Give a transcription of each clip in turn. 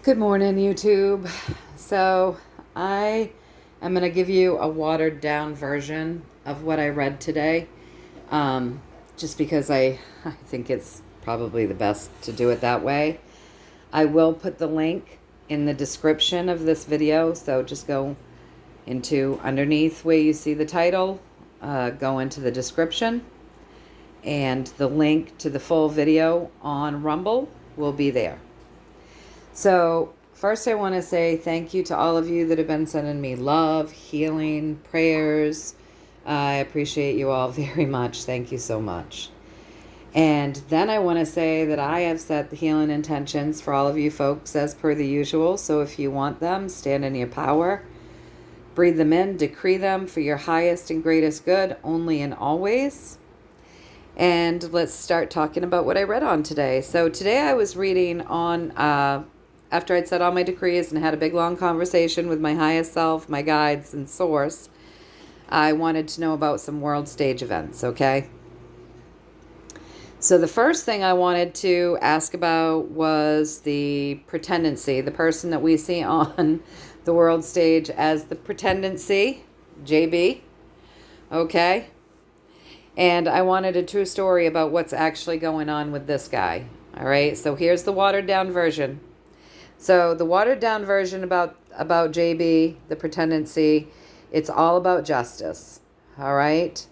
Good morning, YouTube. So, I am going to give you a watered down version of what I read today, um, just because I think it's probably the best to do it that way. I will put the link in the description of this video, so just go into underneath where you see the title, go into the description, and the link to the full video on Rumble will be there. So, first, I want to say thank you to all of you that have been sending me love, healing, prayers. I appreciate you all very much. Thank you so much. And then I want to say that I have set the healing intentions for all of you folks as per the usual. So, if you want them, stand in your power, breathe them in, decree them for your highest and greatest good, only and always. And let's start talking about what I read on today. So, today I was reading on. After I'd said all my decrees and had a big long conversation with my highest self, my guides, and source, I wanted to know about some world stage events, okay? So the first thing I wanted to ask about was the pretendency, the person that we see on the world stage as the pretendency, JB, okay? And I wanted a true story about what's actually going on with this guy, all right? So here's the watered down version. So the watered down version about JB, the pretendency, it's all about justice, all right?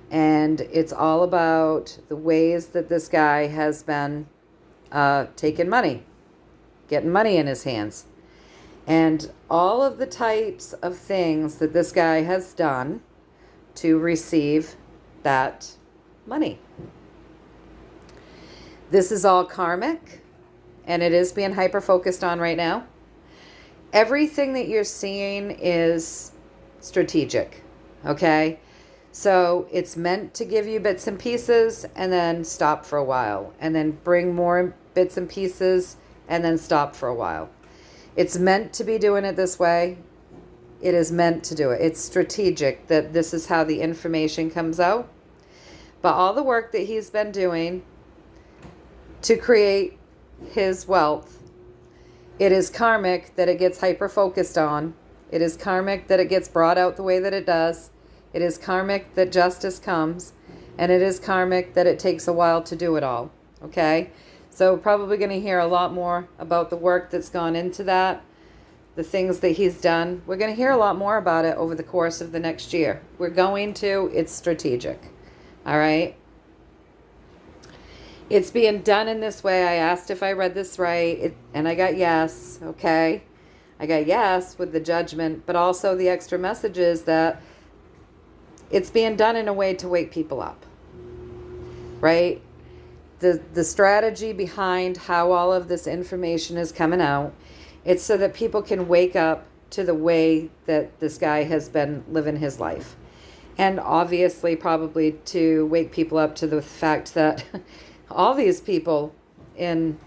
And it's all about the ways that this guy has been taking money, getting money in his hands. And all of the types of things that this guy has done to receive that money. This is all karmic. And it is being hyper-focused on right now. Everything that you're seeing is strategic, okay? So it's meant to give you bits and pieces and then stop for a while. And then bring more bits and pieces and then stop for a while. It's meant to be doing it this way. It is meant to do it. It's strategic that this is how the information comes out. But all the work that he's been doing to create his wealth, it is karmic that it gets hyper focused on. It is karmic that it gets brought out the way that it does. It is karmic that justice comes, and it is karmic that it takes a while to do it all, okay? So probably going to hear a lot more about the work that's gone into that, the things that he's done. We're going to hear a lot more about it over the course of the next year. It's strategic, all right? It's being done in this way. I asked if I read this right, and I got yes, okay? I got yes with the judgment, but also the extra messages that it's being done in a way to wake people up, right? The strategy behind how all of this information is coming out, it's so that people can wake up to the way that this guy has been living his life. And obviously probably to wake people up to the fact that all these people in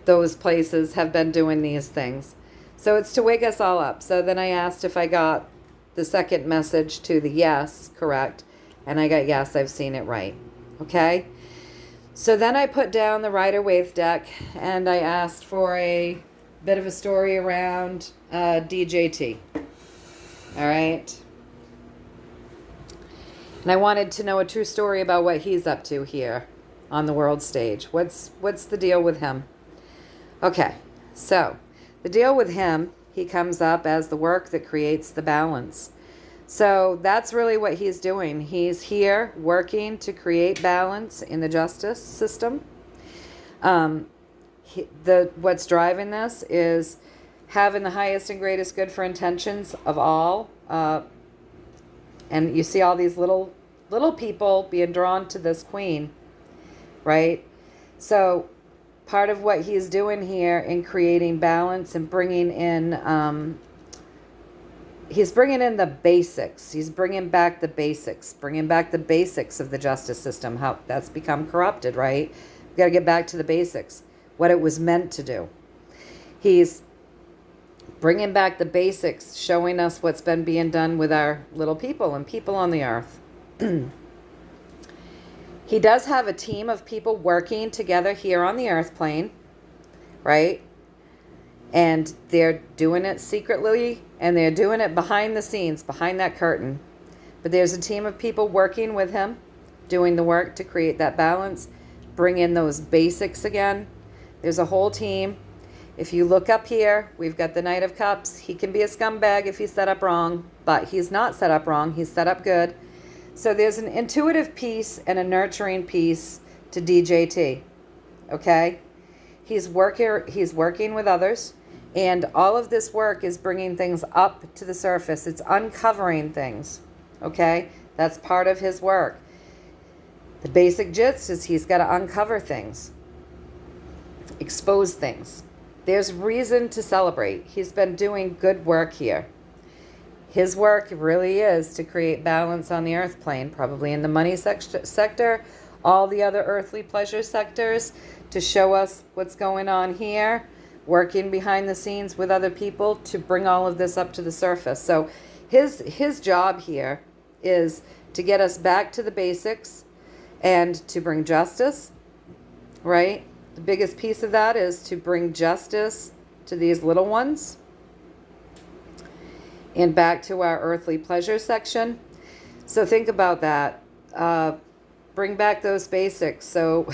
those places have been doing these things. So it's to wake us all up. So then I asked if I got the second message to the yes correct. And I got yes, I've seen it right. Okay? So then I put down the Rider-Waite deck and I asked for a bit of a story around DJT. All right? And I wanted to know a true story about what he's up to here on the world stage. What's the deal with him? Okay, so the deal with him, he comes up as the work that creates the balance. So that's really what he's doing. He's here working to create balance in the justice system. What's driving this is having the highest and greatest good for intentions of all. And you see all these little people being drawn to this queen. Right? So part of what he's doing here in creating balance and bringing in, he's bringing in the basics. He's bringing back the basics of the justice system, how that's become corrupted, right? We've got to get back to the basics, what it was meant to do. He's bringing back the basics, showing us what's been being done with our little people and people on the earth. He does have a team of people working together here on the earth plane, right? And they're doing it secretly, and they're doing it behind the scenes, behind that curtain. But there's a team of people working with him, doing the work to create that balance, bring in those basics again. There's a whole team. If you look up here, we've got the Knight of Cups. He can be a scumbag if he's set up wrong, but he's not set up wrong. He's set up good. So there's an intuitive piece and a nurturing piece to DJT, okay? He's working with others, and all of this work is bringing things up to the surface. It's uncovering things, okay? That's part of his work. The basic gist is he's got to uncover things, expose things. There's reason to celebrate. He's been doing good work here. His work really is to create balance on the earth plane, probably in the money sector, all the other earthly pleasure sectors, to show us what's going on here, working behind the scenes with other people to bring all of this up to the surface. So his job here is to get us back to the basics and to bring justice, right? The biggest piece of that is to bring justice to these little ones. And back to our earthly pleasure section. So think about that. Bring back those basics. So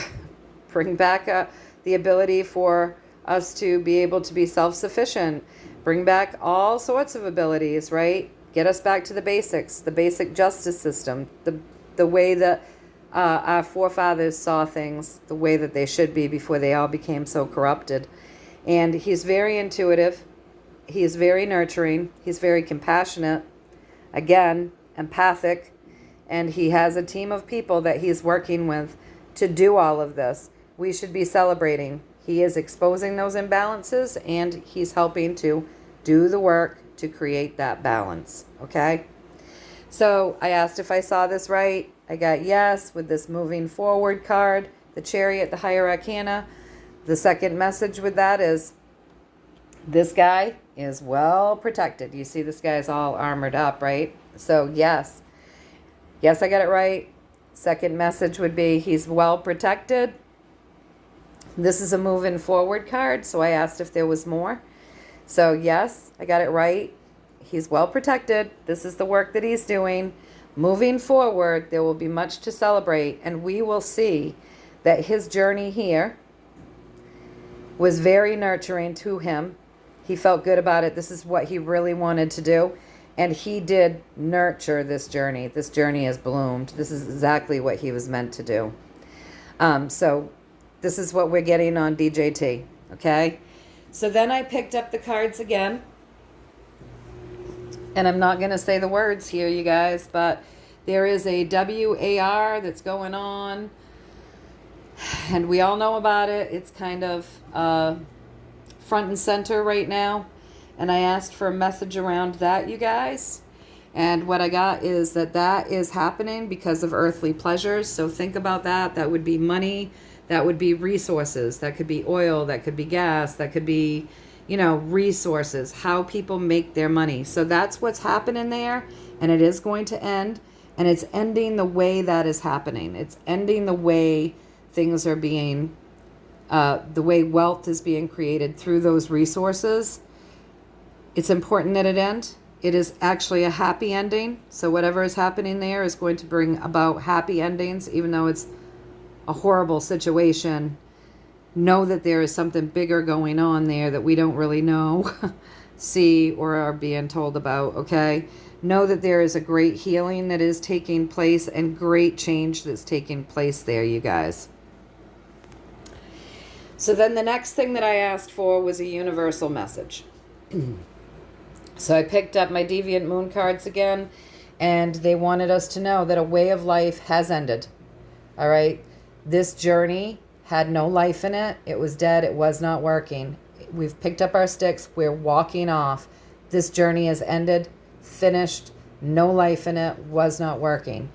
bring back the ability for us to be able to be self-sufficient. Bring back all sorts of abilities, right? Get us back to the basics, the basic justice system, the way that our forefathers saw things, the way that they should be before they all became so corrupted. And he's very intuitive. He is very nurturing. He's very compassionate. Again, empathic. And he has a team of people that he's working with to do all of this. We should be celebrating. He is exposing those imbalances, and he's helping to do the work to create that balance. Okay? So I asked if I saw this right. I got yes with this moving forward card, the Chariot, the higher arcana. The second message with that is this guy is well protected. You see this guy's all armored up, right? So yes, I got it right. Second message would be he's well protected. This is a moving forward card, so I asked if there was more. So yes, I got it right. He's well protected. This is the work that he's doing. Moving forward, there will be much to celebrate, and we will see that his journey here was very nurturing to him. He felt good about it. This is what he really wanted to do. And he did nurture this journey. This journey has bloomed. This is exactly what he was meant to do. So this is what we're getting on DJT. Okay? So then I picked up the cards again. And I'm not going to say the words here, you guys, but there is a WAR that's going on. And we all know about it. It's kind of front and center right now. And I asked for a message around that, you guys. And what I got is that is happening because of earthly pleasures. So think about that. That would be money. That would be resources. That could be oil. That could be gas. That could be, resources. How people make their money. So that's what's happening there. And it is going to end. And it's ending the way that is happening. It's ending the way things are being, the way wealth is being created through those resources. It's important that it end. It is actually a happy ending. So whatever is happening there is going to bring about happy endings, even though it's a horrible situation. Know that there is something bigger going on there that we don't really know, see, or are being told about, okay? Know that there is a great healing that is taking place and great change that's taking place there, you guys. So then the next thing that I asked for was a universal message. So I picked up my Deviant Moon cards again, and they wanted us to know that a way of life has ended. All right? This journey had no life in it. It was dead. It was not working. We've picked up our sticks. We're walking off. This journey has ended, finished, no life in it, was not working.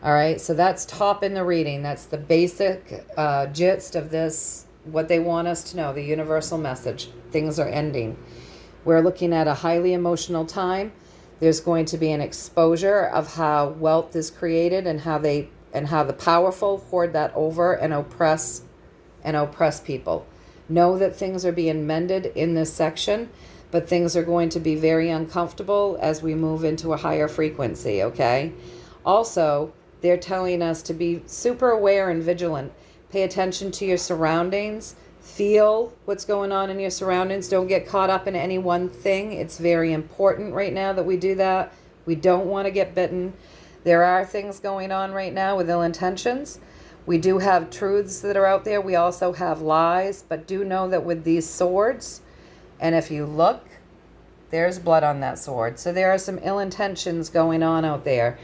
All right? So that's top in the reading. That's the basic gist of this, what they want us to know, the universal message. Things are ending. We're looking at a highly emotional time. There's going to be an exposure of how wealth is created and how the powerful hoard that over and oppress people. Know that things are being mended in this section, but things are going to be very uncomfortable as we move into a higher frequency, okay? Also, they're telling us to be super aware and vigilant. Pay attention to your surroundings. Feel what's going on in your surroundings. Don't get caught up in any one thing. It's very important right now that we do that. We don't want to get bitten. There are things going on right now with ill intentions. We do have truths that are out there. We also have lies, but do know that with these swords, and if you look, there's blood on that sword. So there are some ill intentions going on out there.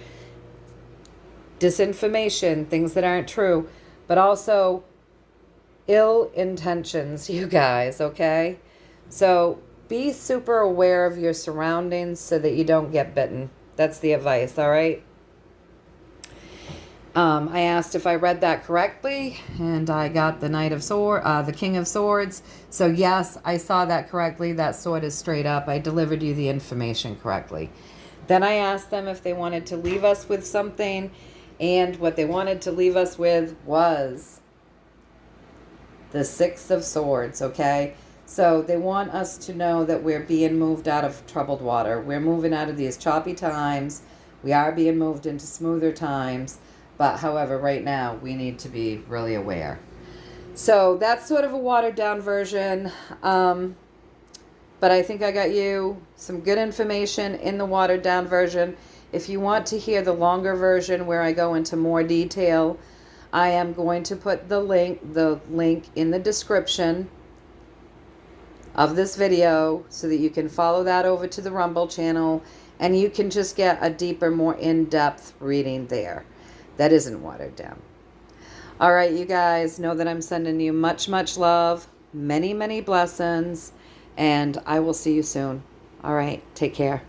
Disinformation, things that aren't true, but also ill intentions, you guys, okay? So be super aware of your surroundings so that you don't get bitten. That's the advice, all right? I asked if I read that correctly, and I got the the King of Swords. So yes, I saw that correctly. That sword is straight up. I delivered you the information correctly. Then I asked them if they wanted to leave us with something, and what they wanted to leave us with was the Six of Swords, okay? So they want us to know that we're being moved out of troubled water. We're moving out of these choppy times. We are being moved into smoother times. But however, right now, we need to be really aware. So that's sort of a watered down version. But I think I got you some good information in the watered down version. If you want to hear the longer version where I go into more detail, I am going to put the link in the description of this video so that you can follow that over to the Rumble channel and you can just get a deeper, more in-depth reading there. That isn't watered down. All right, you guys, know that I'm sending you much, much love, many, many blessings, and I will see you soon. All right, take care.